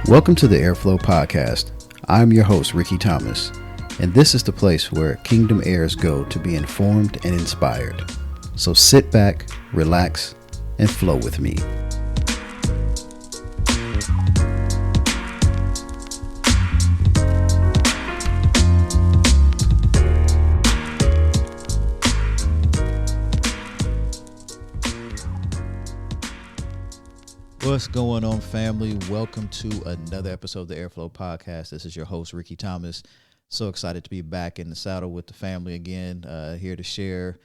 Welcome to the Heir Flow Podcast. I'm your host, Rickey Thomas, and this is the place where Kingdom heirs go to be informed and inspired. So sit back, relax, and flow with me. What's going on, family? Welcome to another episode of the Heir Flow Podcast. This is your host, Rickey Thomas. So excited to be back in the saddle with the family again, here to share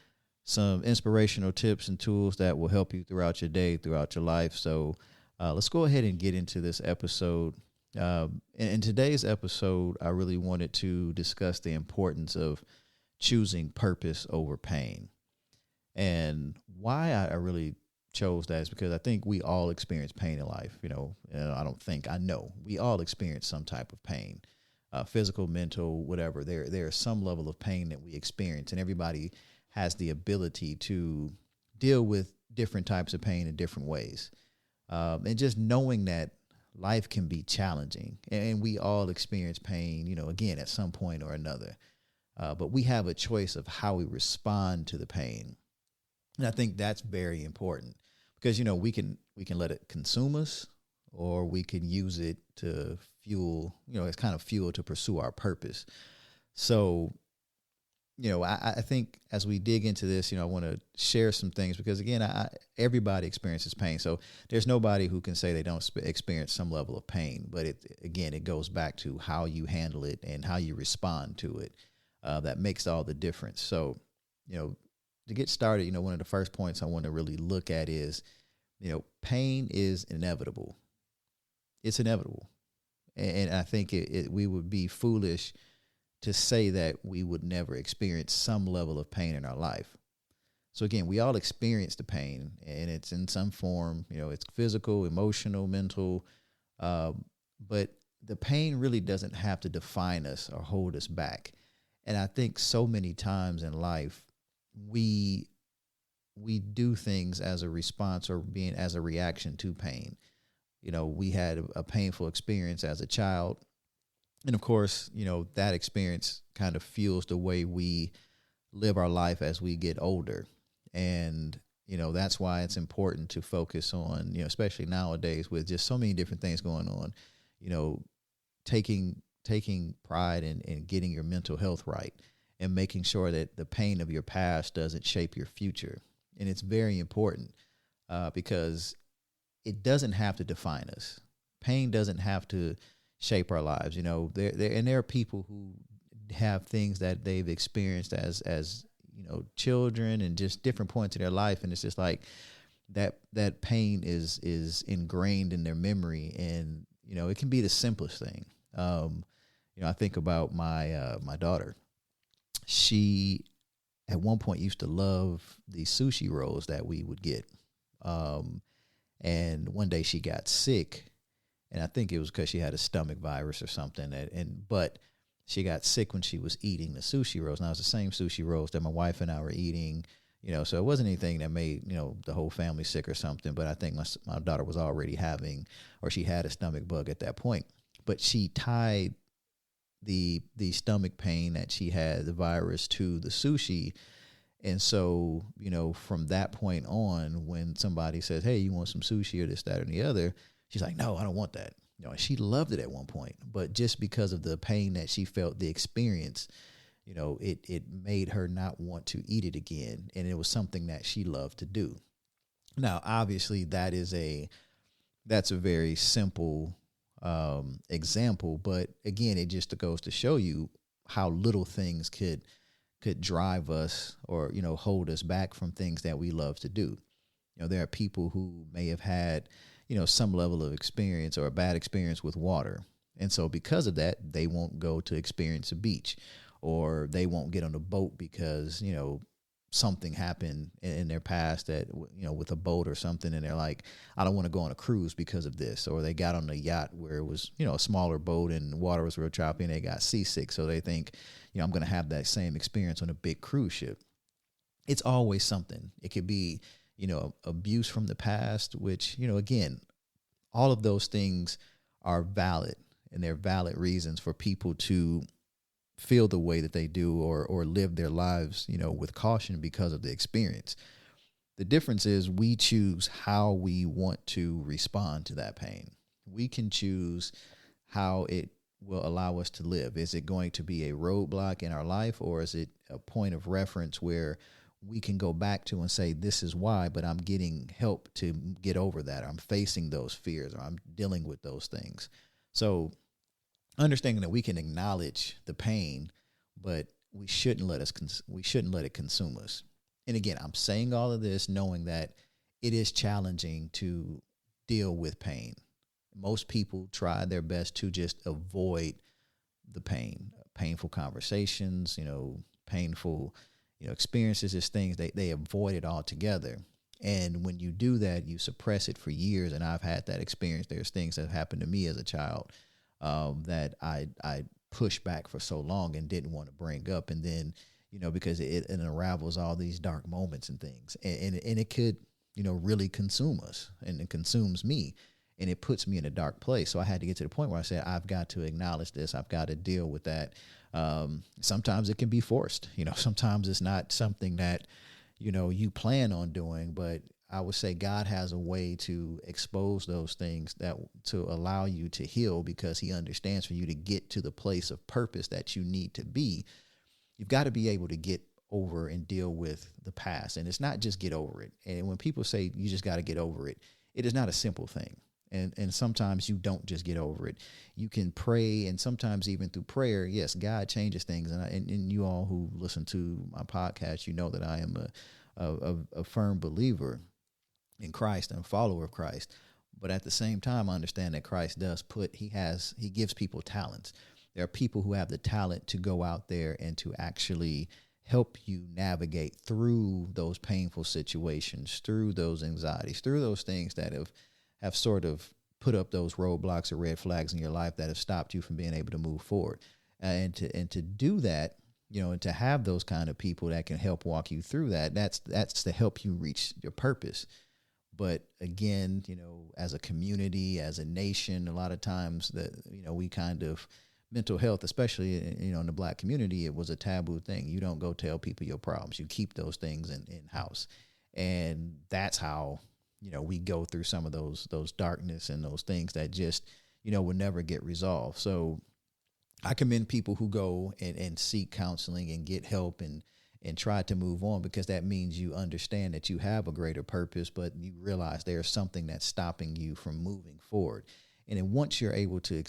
some inspirational tips and tools that will help you throughout your day, throughout your life. So let's go ahead and get into this episode. In today's episode, I really wanted to discuss the importance of choosing purpose over pain. And why I really chose that is because I think we all experience pain in life. I know we all experience some type of pain, physical, mental, whatever. There is some level of pain that we experience, and everybody has the ability to deal with different types of pain in different ways. And just knowing that life can be challenging, and we all experience pain, again, at some point or another. But we have a choice of how we respond to the pain. And I think that's very important because, we can let it consume us, or we can use it to fuel, it's kind of fuel to pursue our purpose. So, I think as we dig into this, I want to share some things because, again, everybody experiences pain. So there's nobody who can say they don't experience some level of pain. But it goes back to how you handle it and how you respond to it. That makes all the difference. So, to get started, one of the first points I want to really look at is, pain is inevitable. It's inevitable. And I think we would be foolish to say that we would never experience some level of pain in our life. So again, we all experience the pain, and it's in some form, it's physical, emotional, mental, but the pain really doesn't have to define us or hold us back. And I think so many times in life, we do things as a response or being as a reaction to pain. We had a painful experience as a child. And of course, that experience kind of fuels the way we live our life as we get older. And, that's why it's important to focus on, especially nowadays with just so many different things going on, taking pride in getting your mental health right and making sure that the pain of your past doesn't shape your future. And it's very important because it doesn't have to define us. Pain doesn't have to shape our lives. There are people who have things that they've experienced as children and just different points in their life. And it's just like that pain is ingrained in their memory. And, it can be the simplest thing. I think about my daughter. She, at one point, used to love the sushi rolls that we would get. And one day she got sick, and I think it was because she had a stomach virus or something. But she got sick when she was eating the sushi rolls. Now, it was the same sushi rolls that my wife and I were eating, so it wasn't anything that made, the whole family sick or something. But I think my daughter was already she had a stomach bug at that point. But she tied the stomach pain that she had, the virus, to the sushi. And so, from that point on, when somebody says, hey, you want some sushi or this, that, or the other, she's like, no, I don't want that. And she loved it at one point, but just because of the pain that she felt, the experience, it made her not want to eat it again. And it was something that she loved to do. Now, obviously that's a very simple example, but again, it just goes to show you how little things could drive us or, hold us back from things that we love to do. There are people who may have had, some level of experience or a bad experience with water. And so because of that, they won't go to experience a beach, or they won't get on a boat because, something happened in their past that, with a boat or something. And they're like, I don't want to go on a cruise because of this. Or they got on a yacht where it was, a smaller boat and water was real choppy and they got seasick. So they think, I'm going to have that same experience on a big cruise ship. It's always something. It could be, abuse from the past, which, again, all of those things are valid, and they're valid reasons for people to feel the way that they do, or live their lives, with caution because of the experience. The difference is we choose how we want to respond to that pain. We can choose how it will allow us to live. Is it going to be a roadblock in our life, or is it a point of reference where we can go back to and say, this is why, but I'm getting help to get over that. I'm facing those fears, or I'm dealing with those things. So understanding that we can acknowledge the pain, but we shouldn't let it consume us. And again, I'm saying all of this knowing that it is challenging to deal with pain. Most people try their best to just avoid the pain, painful conversations, painful, experiences, just things they avoid it altogether. And when you do that, you suppress it for years. And I've had that experience. There's things that happened to me as a child that I pushed back for so long and didn't want to bring up. And then, because it unravels all these dark moments and things. And it could, really consume us, and it consumes me. And it puts me in a dark place. So I had to get to the point where I said, I've got to acknowledge this. I've got to deal with that. Sometimes it can be forced. Sometimes it's not something that, you plan on doing. But I would say God has a way to expose those things that to allow you to heal, because he understands for you to get to the place of purpose that you need to be. You've got to be able to get over and deal with the past. And it's not just get over it. And when people say you just got to get over it, it is not a simple thing. And sometimes you don't just get over it. You can pray, and sometimes even through prayer, yes, God changes things. And you all who listen to my podcast, you know that I am a firm believer in Christ and a follower of Christ. But at the same time, I understand that Christ does he gives people talents. There are people who have the talent to go out there and to actually help you navigate through those painful situations, through those anxieties, through those things that have sort of put up those roadblocks or red flags in your life that have stopped you from being able to move forward. And to do that, and to have those kind of people that can help walk you through that, that's to help you reach your purpose. But again, as a community, as a nation, a lot of times that, we kind of, mental health, especially, in the Black community, it was a taboo thing. You don't go tell people your problems. You keep those things in house. And that's how, we go through some of those darkness and those things that just, will never get resolved. So I commend people who go and seek counseling and get help and try to move on, because that means you understand that you have a greater purpose, but you realize there's something that's stopping you from moving forward. And then once you're able to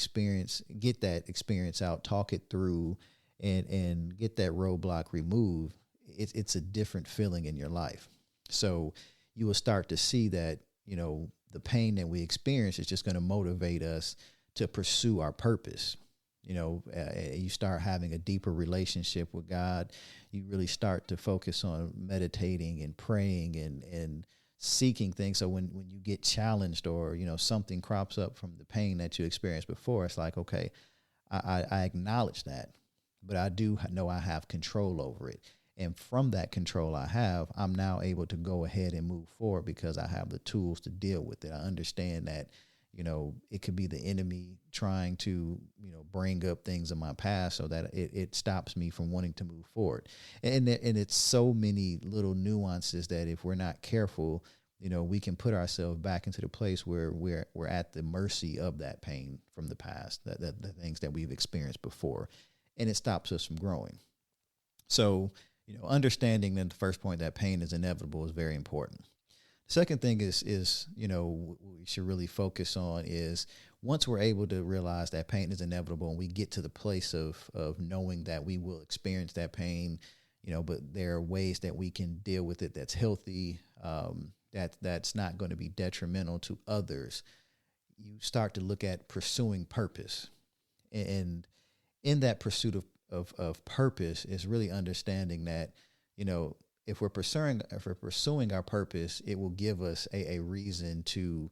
get that experience out, talk it through, and get that roadblock removed, it's a different feeling in your life. So you will start to see that, the pain that we experience is just going to motivate us to pursue our purpose. You start having a deeper relationship with God. You really start to focus on meditating and praying and seeking things. So when you get challenged, or, something crops up from the pain that you experienced before, it's like, okay, I acknowledge that, but I do know I have control over it. And from that control I'm now able to go ahead and move forward, because I have the tools to deal with it. I understand that, it could be the enemy trying to, bring up things in my past so that it stops me from wanting to move forward. And it's so many little nuances that if we're not careful, we can put ourselves back into the place where we're at the mercy of that pain from the past, that the things that we've experienced before, and it stops us from growing. So, understanding that the first point, that pain is inevitable, is very important. The second thing is what we should really focus on is, once we're able to realize that pain is inevitable, and we get to the place of knowing that we will experience that pain, but there are ways that we can deal with it that's healthy, that's not going to be detrimental to others. You start to look at pursuing purpose, and in that pursuit of purpose is really understanding that, if we're pursuing our purpose, it will give us a reason to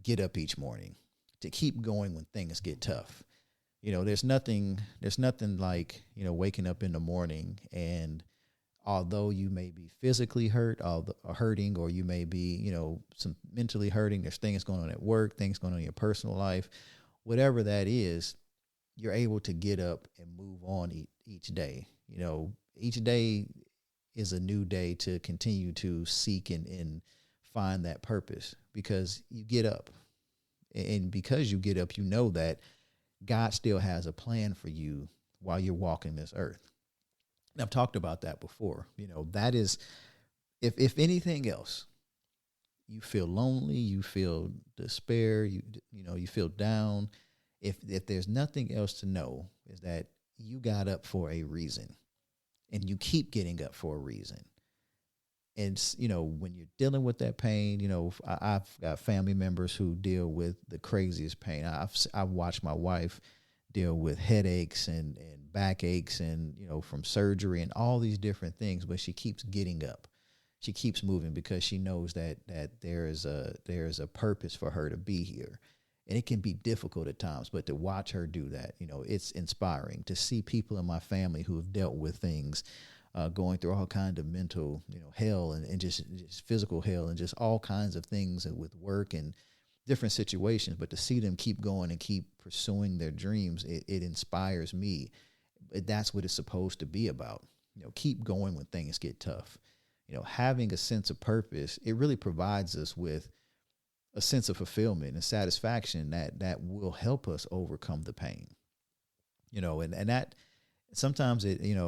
get up each morning, to keep going when things get tough. There's nothing like, waking up in the morning, and although you may be physically hurting, or you may be, some mentally hurting, there's things going on at work, things going on in your personal life. whatever that is, you're able to get up and move on each day. Each day is a new day to continue to seek and find that purpose, because you get up. And because you get up, you know that God still has a plan for you while you're walking this earth. And I've talked about that before. That is, if anything else, you feel lonely, you feel despair, you feel down. If there's nothing else to know, is that you got up for a reason, and you keep getting up for a reason. And, when you're dealing with that pain, I've got family members who deal with the craziest pain. I've watched my wife deal with headaches and backaches and, from surgery and all these different things, but she keeps getting up. She keeps moving because she knows that there is a purpose for her to be here. And it can be difficult at times, but to watch her do that, it's inspiring to see people in my family who have dealt with things, going through all kinds of mental, hell and just physical hell and just all kinds of things with work and different situations. But to see them keep going and keep pursuing their dreams, it inspires me. That's what it's supposed to be about. Keep going when things get tough. Having a sense of purpose, it really provides us with a sense of fulfillment and satisfaction that will help us overcome the pain. And that sometimes and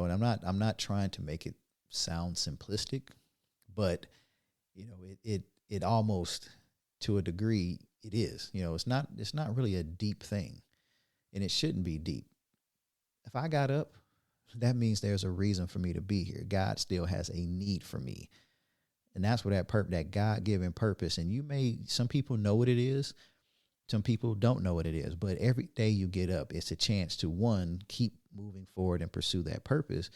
I'm not trying to make it sound simplistic, but it almost, to a degree, it is. It's not really a deep thing, and it shouldn't be deep. If I got up, that means there's a reason for me to be here. God still has a need for me. And that's where that God-given purpose. And some people know what it is. Some people don't know what it is. But every day you get up, it's a chance to, one, keep moving forward and pursue that purpose.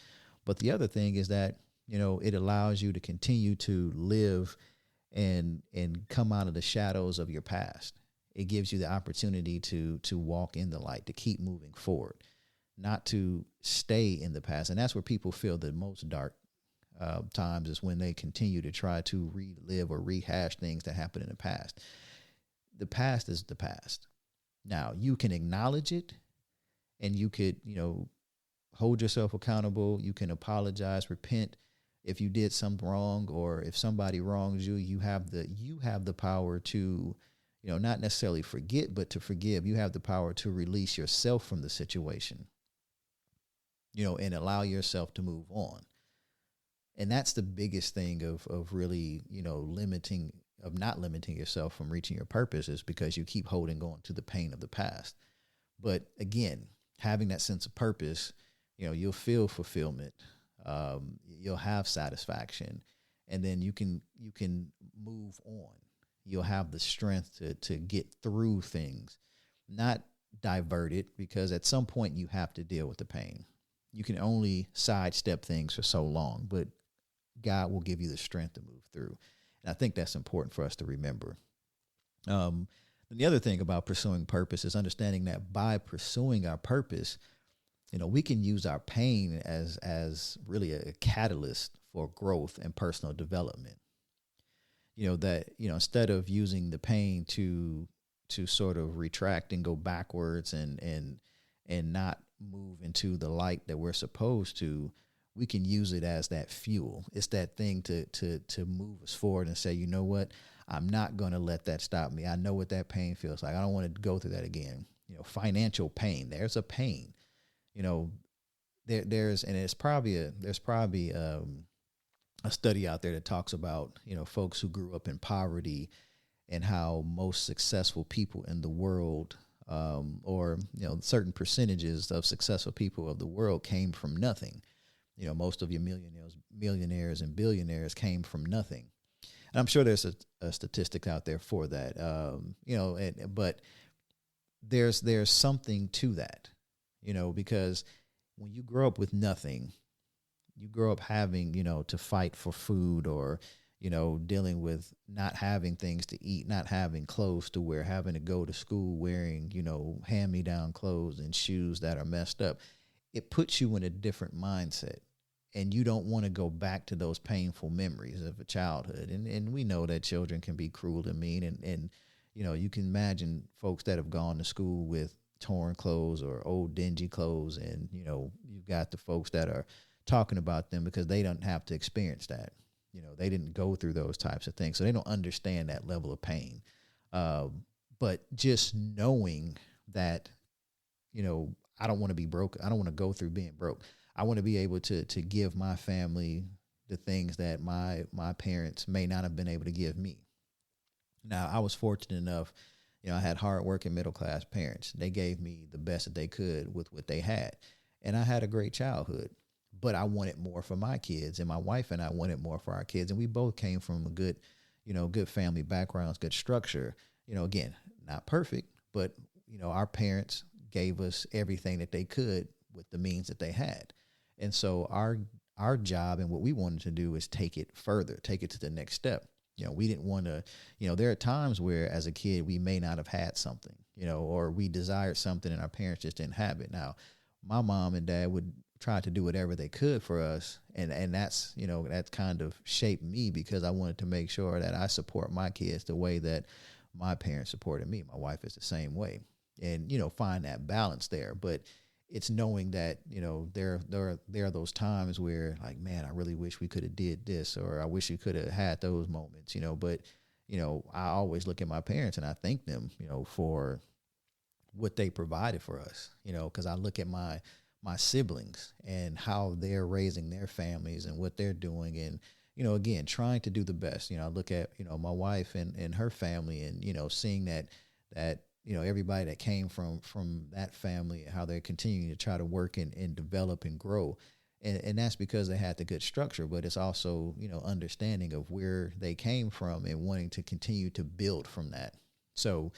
But the other thing is that, it allows you to continue to live and come out of the shadows of your past. It gives you the opportunity to walk in the light, to keep moving forward, not to stay in the past. And that's where people feel the most dark times, is when they continue to try to relive or rehash things that happened in the past. The past is the past. Now, you can acknowledge it, and you could, hold yourself accountable. You can apologize, repent if you did something wrong, or if somebody wrongs you. You have the power to, not necessarily forget, but to forgive. You have the power to release yourself from the situation, and allow yourself to move on. And that's the biggest thing of really, not limiting yourself from reaching your purpose, is because you keep holding on to the pain of the past. But again, having that sense of purpose, you'll feel fulfillment. You'll have satisfaction, and then you can move on. You'll have the strength to get through things, not divert it, because at some point you have to deal with the pain. You can only sidestep things for so long, but God will give you the strength to move through. And I think that's important for us to remember. And the other thing about pursuing purpose is understanding that by pursuing our purpose, we can use our pain as really a catalyst for growth and personal development. Instead of using the pain to sort of retract and go backwards and not move into the light that we're supposed to, we can use it as that fuel. It's that thing to move us forward and say, you know what, I'm not going to let that stop me. I know what that pain feels like. I don't want to go through that again. Financial pain. There's a pain. There's probably a study out there that talks about, folks who grew up in poverty, and how most successful people in the world, or certain percentages of successful people of the world came from nothing. Most of your millionaires and billionaires came from nothing. And I'm sure there's a statistic out there for that, but there's something to that, because when you grow up with nothing, you grow up having, to fight for food, or, dealing with not having things to eat, not having clothes to wear, having to go to school wearing, hand-me-down clothes and shoes that are messed up. It puts you in a different mindset, and you don't want to go back to those painful memories of a childhood. And we know that children can be cruel and mean, and you can imagine folks that have gone to school with torn clothes or old dingy clothes, and you've got the folks that are talking about them because they don't have to experience that. They didn't go through those types of things, so they don't understand that level of pain. But just knowing that, I don't want to be broke. I don't want to go through being broke. I want to be able to give my family the things that my parents may not have been able to give me. Now, I was fortunate enough, I had hardworking middle-class parents. They gave me the best that they could with what they had. And I had a great childhood, but I wanted more for my kids, and my wife and I wanted more for our kids. And we both came from a good family backgrounds, good structure. Again, not perfect, but, our parents gave us everything that they could with the means that they had. And so our job and what we wanted to do is take it further, take it to the next step. We didn't want to, there are times where as a kid, we may not have had something, or we desired something and our parents just didn't have it. Now, my mom and dad would try to do whatever they could for us. And that's, that's kind of shaped me because I wanted to make sure that I support my kids the way that my parents supported me. My wife is the same way, and, find that balance there. But it's knowing that, there are those times where like, man, I really wish we could have did this, or I wish we could have had those moments, but, I always look at my parents and I thank them, for what they provided for us, because I look at my siblings and how they're raising their families and what they're doing. And, again, trying to do the best. I look at, my wife and her family and, seeing that, everybody that came from that family, how they're continuing to try to work and develop and grow. And that's because they had the good structure, but it's also, understanding of where they came from and wanting to continue to build from that. So,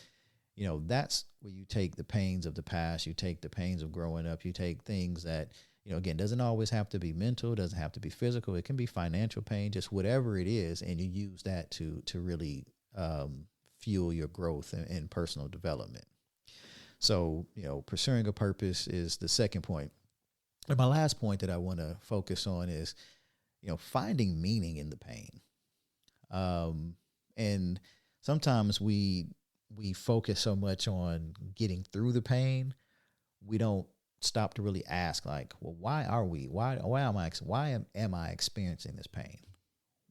that's where you take the pains of the past, you take the pains of growing up, you take things that, again, doesn't always have to be mental, doesn't have to be physical. It can be financial pain, just whatever it is. And you use that to really fuel your growth and personal development. So, pursuing a purpose is the second point. And my last point that I want to focus on is, finding meaning in the pain. And sometimes we focus so much on getting through the pain, we don't stop to really ask, like, well, why am I experiencing this pain?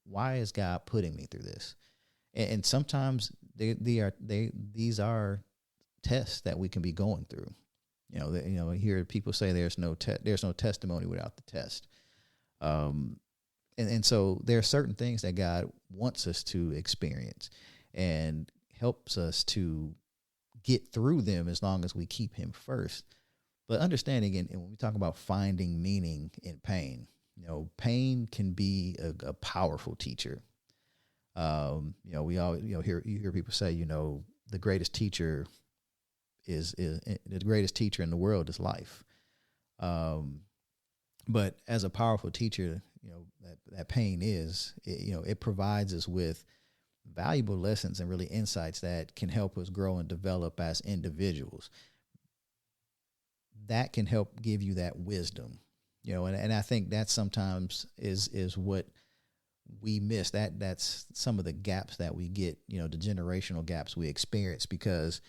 Why is God putting me through this? And sometimes these are tests that we can be going through. I hear people say there's no testimony without the test. And so there are certain things that God wants us to experience and helps us to get through them as long as we keep him first. But understanding, and when we talk about finding meaning in pain, pain can be a powerful teacher. We all, you hear people say, the greatest teacher is the greatest teacher in the world is life. But as a powerful teacher, that pain is, it provides us with valuable lessons and really insights that can help us grow and develop as individuals. That can help give you that wisdom, and I think that sometimes is what we miss. That's some of the gaps that we get, the generational gaps we experience because,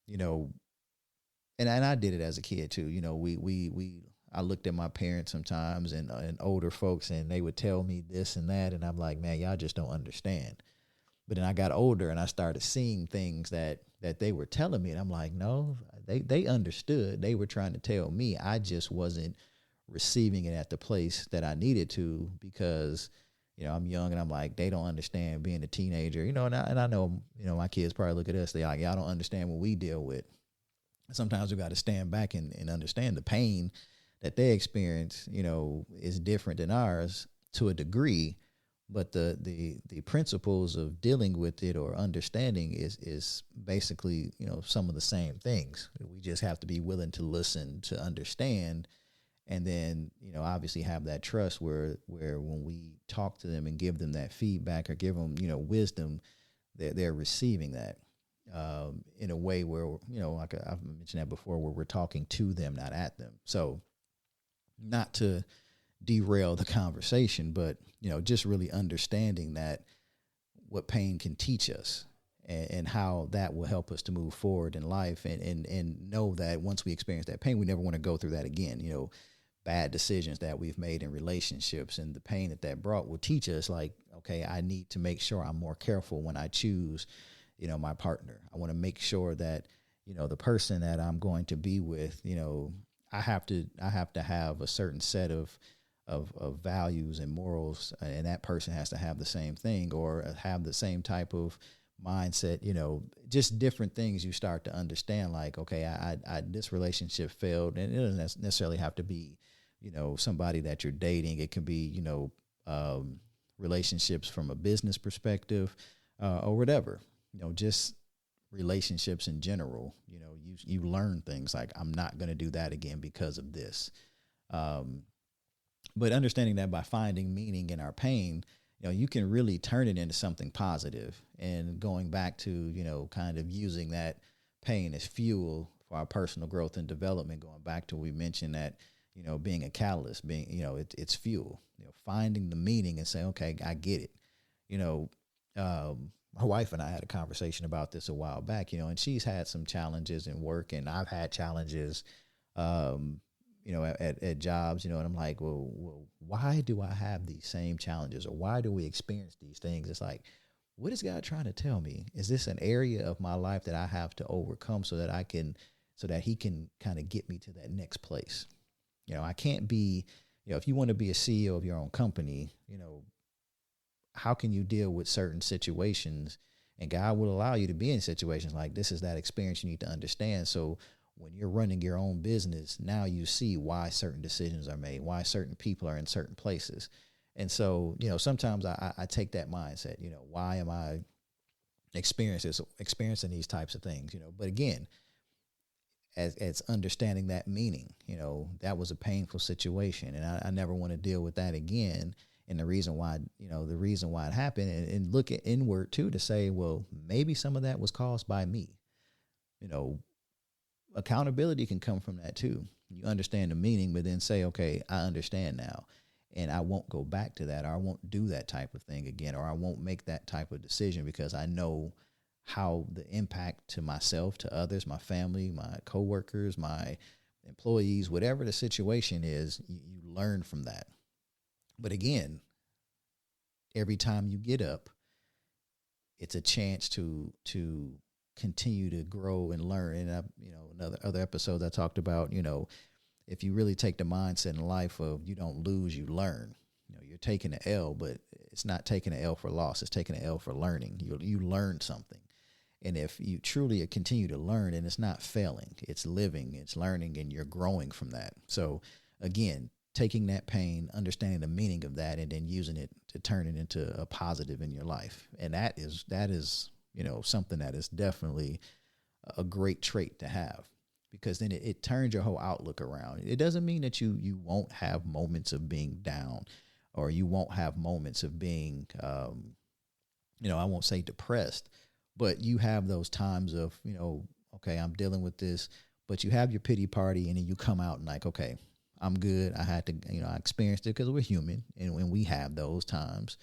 and I did it as a kid too. I looked at my parents sometimes and older folks, and they would tell me this and that, and I'm like, man, y'all just don't understand. But then I got older and I started seeing things that they were telling me, and I'm like, no, they understood. They were trying to tell me. I just wasn't receiving it at the place that I needed to because, I'm young, and I'm like, they don't understand being a teenager, and I know, my kids probably look at us, they like, y'all don't understand what we deal with. Sometimes we got to stand back and understand the pain that they experience, is different than ours to a degree. But the principles of dealing with it or understanding is basically, some of the same things. We just have to be willing to listen, to understand, and then, obviously have that trust where when we talk to them and give them that feedback or give them, wisdom, they're receiving that in a way where, like I've mentioned that before, where we're talking to them, not at them. So not to derail the conversation, but, just really understanding that what pain can teach us and how that will help us to move forward in life, and know that once we experience that pain, we never want to go through that again. Bad decisions that we've made in relationships and the pain that brought will teach us, like, okay, I need to make sure I'm more careful when I choose, my partner. I want to make sure that, the person that I'm going to be with, I have to have a certain set of values and morals, and that person has to have the same thing or have the same type of mindset, just different things you start to understand, like, okay, I this relationship failed, and it doesn't necessarily have to be, somebody that you're dating. It can be, relationships from a business perspective, or whatever, just relationships in general. You learn things like, I'm not going to do that again because of this. But understanding that by finding meaning in our pain, you can really turn it into something positive. And going back to, kind of using that pain as fuel for our personal growth and development, going back to, we mentioned that, being a catalyst, being, it's fuel, finding the meaning and saying, okay, I get it. My wife and I had a conversation about this a while back, and she's had some challenges in work, and I've had challenges, at jobs, and I'm like, well, why do I have these same challenges, or why do we experience these things? It's like, what is God trying to tell me? Is this an area of my life that I have to overcome so that he can kind of get me to that next place? I can't be, if you want to be a CEO of your own company, how can you deal with certain situations? And God will allow you to be in situations like this. Is that experience you need to understand. So when you're running your own business, now you see why certain decisions are made, why certain people are in certain places. And so, sometimes I take that mindset, why am I experiencing these types of things, but again, as understanding that meaning, that was a painful situation, and I never want to deal with that again. And the reason why it happened, and look at inward too, to say, well, maybe some of that was caused by me. Accountability can come from that too. You understand the meaning, but then say, okay, I understand now, and I won't go back to that, or I won't do that type of thing again, or I won't make that type of decision, because I know how the impact to myself, to others, my family, my coworkers, my employees, whatever the situation is, you learn from that. But again, every time you get up, it's a chance to continue to grow and learn. And other episodes I talked about, if you really take the mindset in life of you don't lose, you learn. You're taking an L, but it's not taking an L for loss. It's taking an L for learning. You learn something. And if you truly continue to learn, and it's not failing, it's living, it's learning, and you're growing from that. So again, taking that pain, understanding the meaning of that, and then using it to turn it into a positive in your life. And that is, something that is definitely a great trait to have, because then it turns your whole outlook around. It doesn't mean that you won't have moments of being down, or you won't have moments of being, I won't say depressed, but you have those times of, okay, I'm dealing with this, but you have your pity party, and then you come out and like, okay, I'm good. I had to, I experienced it because we're human, and when we have those times,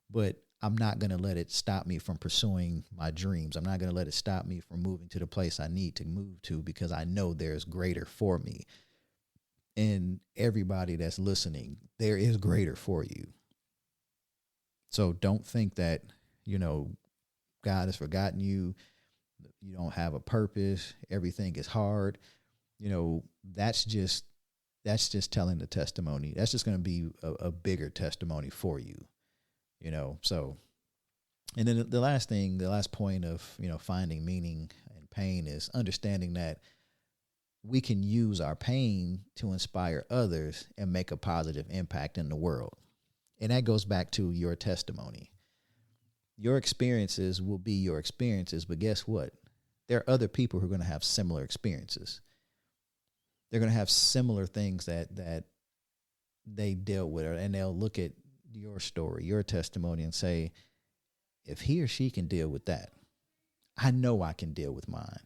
but I'm not going to let it stop me from pursuing my dreams. I'm not going to let it stop me from moving to the place I need to move to, because I know there's greater for me. And everybody that's listening, there is greater for you. So don't think that, God has forgotten you. You don't have a purpose. Everything is hard. That's just telling the testimony. That's just going to be a bigger testimony for you, so. And then the last point of, finding meaning in pain is understanding that we can use our pain to inspire others and make a positive impact in the world. And that goes back to your testimony. Your experiences will be your experiences, but guess what? There are other people who are going to have similar experiences. They're going to have similar things that they dealt with, and they'll look at your story, your testimony, and say, if he or she can deal with that, I know I can deal with mine.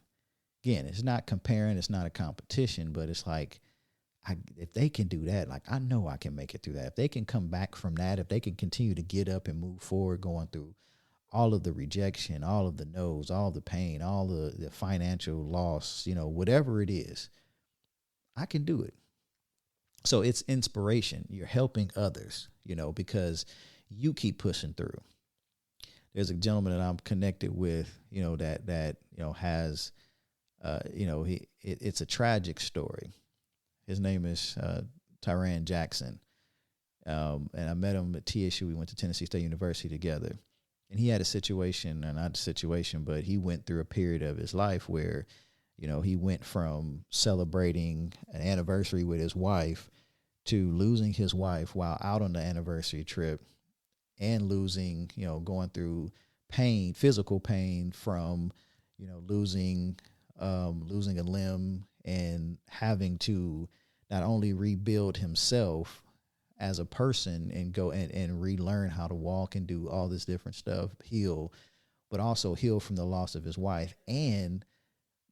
Again, it's not comparing, it's not a competition, but it's like, if they can do that, like, I know I can make it through that. If they can come back from that, if they can continue to get up and move forward, going through all of the rejection, all of the no's, all the pain, all the financial loss, whatever it is, I can do it. So it's inspiration. You're helping others, because you keep pushing through. There's a gentleman that I'm connected with, that has, it's a tragic story. His name is Tyran Jackson. And I met him at TSU. We went to Tennessee State University together. And he had a situation, and not a situation, but he went through a period of his life where, he went from celebrating an anniversary with his wife to losing his wife while out on the anniversary trip, and losing, going through pain, physical pain from, losing a limb, and having to not only rebuild himself as a person and go and relearn how to walk and do all this different stuff, heal, but also heal from the loss of his wife and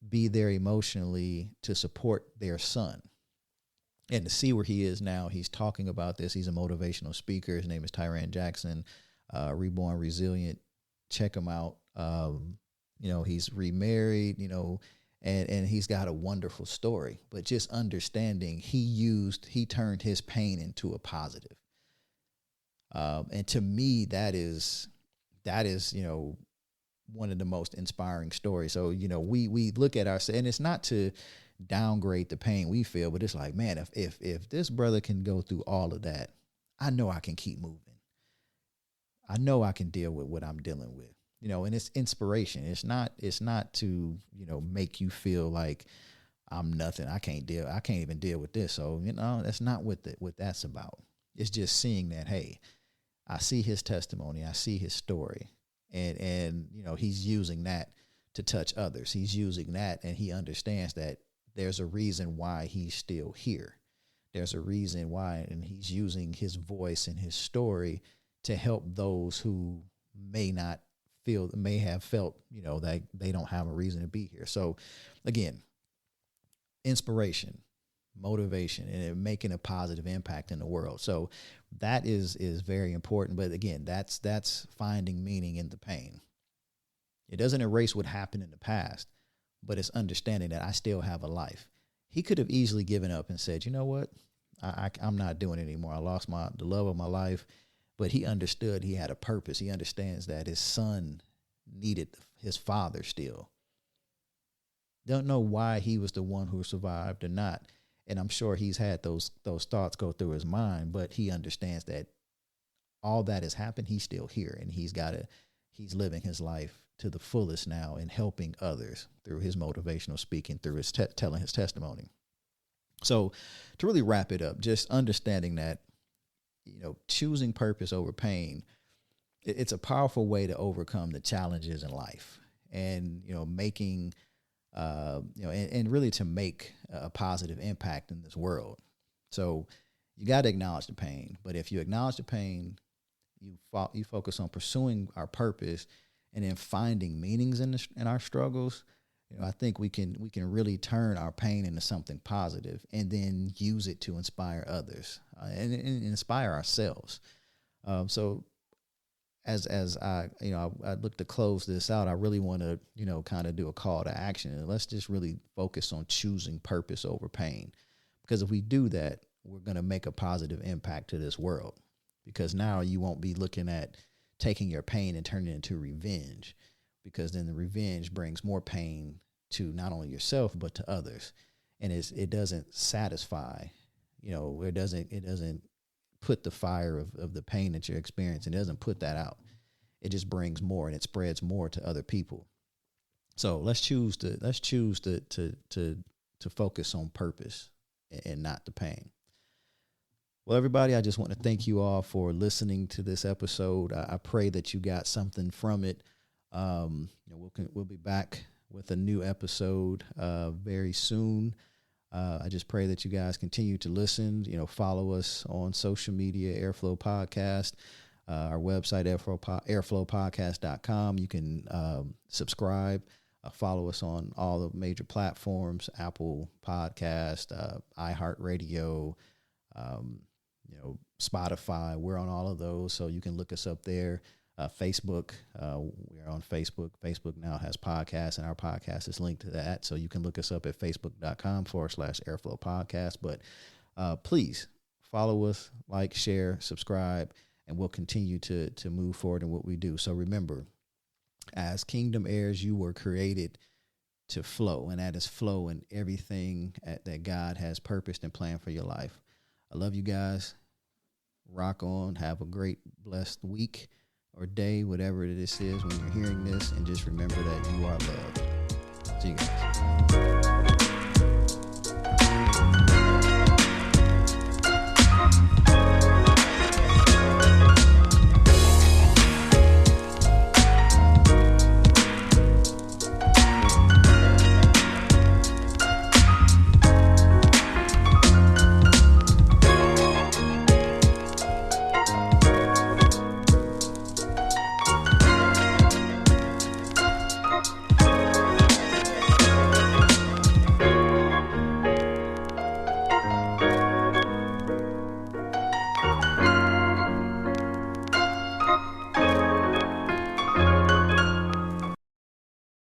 be there emotionally to support their son. And to see where he is now, he's talking about this. He's a motivational speaker. His name is Tyran Jackson, Reborn Resilient. Check him out. He's remarried, and he's got a wonderful story. But just understanding he turned his pain into a positive. And to me, that is, one of the most inspiring stories. So, we look at ourselves, and it's not to downgrade the pain we feel, but it's like, man, if this brother can go through all of that, I know I can keep moving. I know I can deal with what I'm dealing with, and it's inspiration. It's not to, make you feel like I'm nothing. I can't even deal with this. So, that's not what that's about. It's just seeing that, hey, I see his testimony. I see his story, and he's using that to touch others. He's using that, and he understands that there's a reason why he's still here. There's a reason why, and he's using his voice and his story to help those who may have felt, that they don't have a reason to be here. So again, inspiration, motivation, and making a positive impact in the world. So that is very important. But again, that's finding meaning in the pain. It doesn't erase what happened in the past, but it's understanding that I still have a life. He could have easily given up and said, you know what, I'm not doing it anymore. I lost the love of my life. But he understood he had a purpose. He understands that his son needed his father still. Don't know why he was the one who survived or not. And I'm sure he's had those thoughts go through his mind, but he understands that all that has happened, he's still here, and he's living his life to the fullest now and helping others through his motivational speaking, through his telling his testimony. So to really wrap it up, just understanding that, choosing purpose over pain, it's a powerful way to overcome the challenges in life, and, making, and really to make a positive impact in this world. So you got to acknowledge the pain, but if you acknowledge the pain, you focus on pursuing our purpose and then finding meanings in our struggles. I think we can really turn our pain into something positive, and then use it to inspire others and inspire ourselves. So as I look to close this out, I really want to, kind of do a call to action, and let's just really focus on choosing purpose over pain. Because if we do that, we're going to make a positive impact to this world, because now you won't be looking at taking your pain and turning it into revenge, because then the revenge brings more pain to not only yourself, but to others. And it doesn't satisfy, it doesn't put the fire of the pain that you're experiencing. It doesn't put that out. It just brings more, and it spreads more to other people. So let's choose to focus on purpose and not the pain. Well, everybody, I just want to thank you all for listening to this episode. I pray that you got something from it. We'll be back with a new episode very soon. I just pray that you guys continue to listen. Follow us on social media, Heir Flow Podcast, our website, heirflowpodcast.com. You can subscribe, follow us on all the major platforms, Apple Podcast, iHeartRadio, Spotify. We're on all of those, so you can look us up there. Facebook. We are on Facebook. Facebook now has podcasts, and our podcast is linked to that. So you can look us up at facebook.com/Heir Flow Podcast. But please follow us, like, share, subscribe, and we'll continue to move forward in what we do. So remember, as kingdom heirs, you were created to flow, and that is flow in everything that God has purposed and planned for your life. I love you guys. Rock on. Have a great, blessed week or day, whatever this is when you're hearing this, and just remember that you are loved. See you guys.